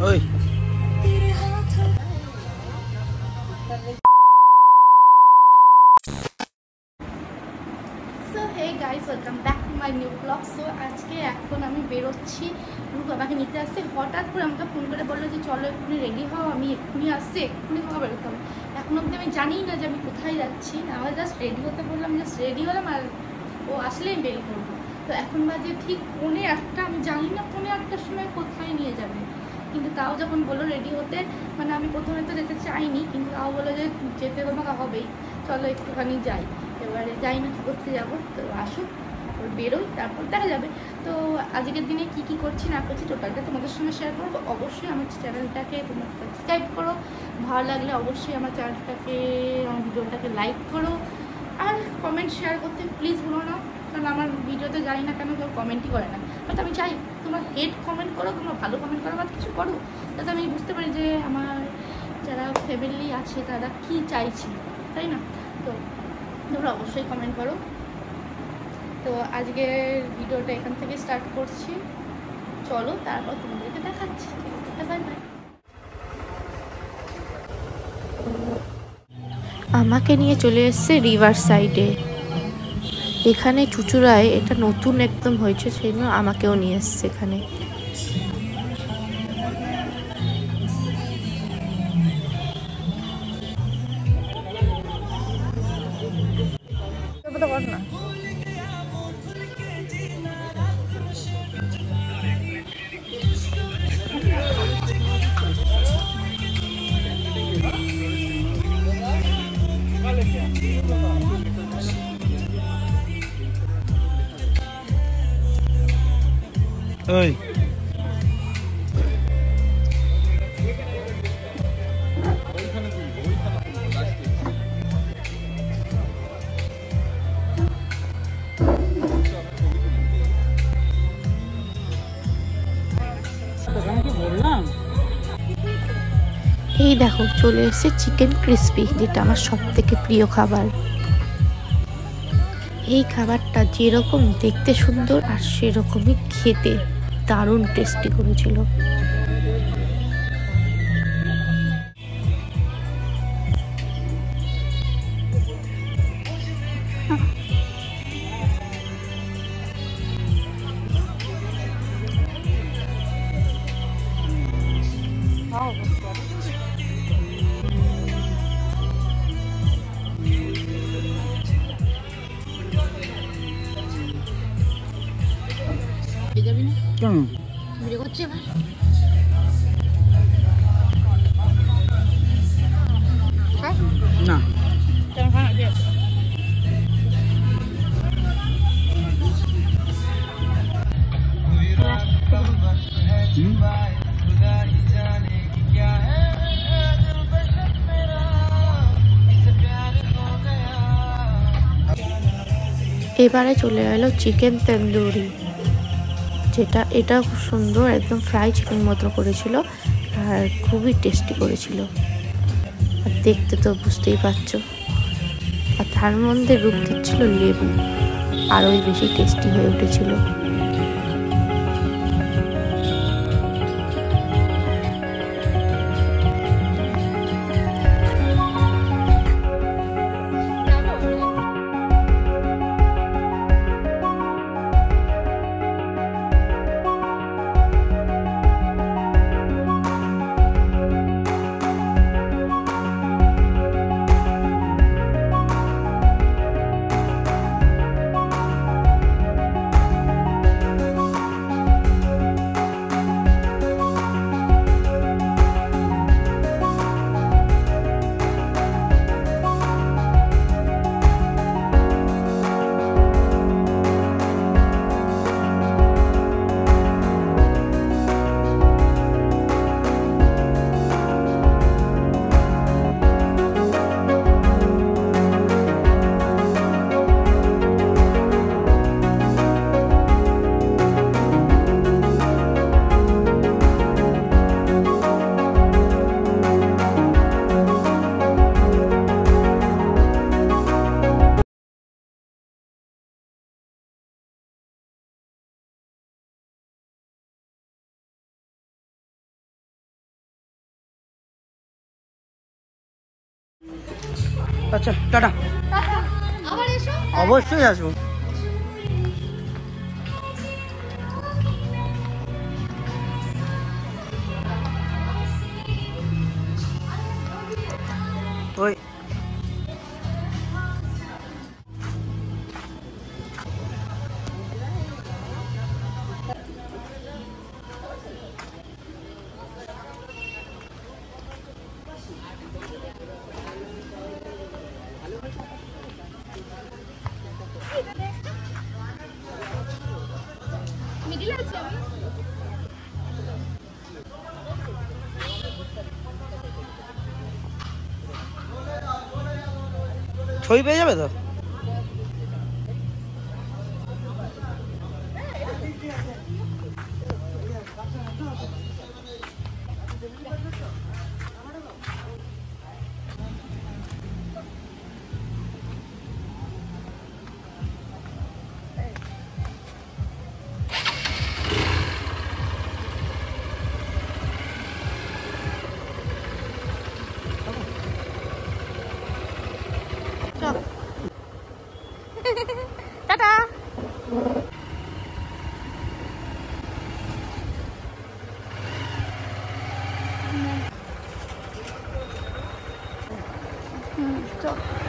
ওই welcome back to my new blog. So আজকে এখন আমি বেরোচ্ছি, রূপ আমাকে নিতে আসছে। হঠাৎ করে আমাকে ফোন করে বললো যে চলো এক্ষুনি রেডি হও, আমি এক্ষুনি আসছি, এক্ষুনি তোমাকে বেরোতে হবে। এখন অবধি আমি জানি না যে আমি কোথায় যাচ্ছি, আমার জাস্ট রেডি হতে বললাম, জাস্ট রেডি হলাম আর ও আসলেই বেরিয়ে পড়বো। তো এখন বাজে ঠিক 1:45, আমি জানি না 1:45টার সময় কোথায় নিয়ে যাবে, কিন্তু তাও যখন বললো রেডি হতে, মানে আমি প্রথমে তো যেতে চাইনি, কিন্তু তাও বললো যে যেতে তোমাকে হবেই, চলো একটুখানি যাই। এবারে যাই না কী করতে যাবো, তো আসুক তারপর বেরোই, তারপর দেখা যাবে। তো আজকের দিনে কি কি করছি না করছি টোটালটা তোমাদের সঙ্গে শেয়ার করবো। অবশ্যই আমার চ্যানেলটাকে তোমরা সাবস্ক্রাইব করো, ভালো লাগলে অবশ্যই আমার চ্যানেলটাকে, আমার ভিডিওটাকে লাইক করো, আর কমেন্ট শেয়ার করতে প্লিজ ভুলো না, কারণ আমার ভিডিওতে জানি না কেন কেউ কমেন্টই করে না। বাট আমি চাই তোমরা হেড কমেন্ট করো, তোমরা ভালো কমেন্ট করো, বা কিছু করো, যাতে আমি বুঝতে পারি যে আমার যারা ফ্যামিলি আছে তারা কি চাইছে, তাই না? তো তোমরা অবশ্যই কমেন্ট করো। তো আজকের ভিডিওটা এখান থেকে স্টার্ট করছি, চলো তারপর তোমাদেরকে দেখাচ্ছি। Bye bye. আমাকে নিয়ে চলে এসছে রিভার সাইডে। এখানে চুচুড়ায় এটা নতুন একদম হয়েছে, সেই জন্য আমাকেও নিয়ে এসছে এখানে। ওই এই দেখো চলে এসেছে চিকেন ক্রিসপি, যেটা আমার সব থেকে প্রিয় খাবার। এই খাবারটা যেরকম দেখতে সুন্দর আর সেরকমই খেতে দারুণ টেস্টি করেছিল। কেন ভিডিও করছি এবার। না এবারে চলে এলো চিকেন তন্দুরি, এটা খুব সুন্দর, একদম ফ্রাই চিকেন মতো করেছিল আর খুবই টেস্টি করেছিল। আর দেখতে তো বুঝতেই পারছো, আর তার মধ্যে রূপ দিচ্ছিল লেবু, আরোই বেশি টেস্টি হয়ে উঠেছিল। আচ্ছা টাটা। আবার এসো। অবশ্যই আসবো। ওই মিডিলে আছি আমি। ছবি পেয়ে যাবে তো? টাটা। চল।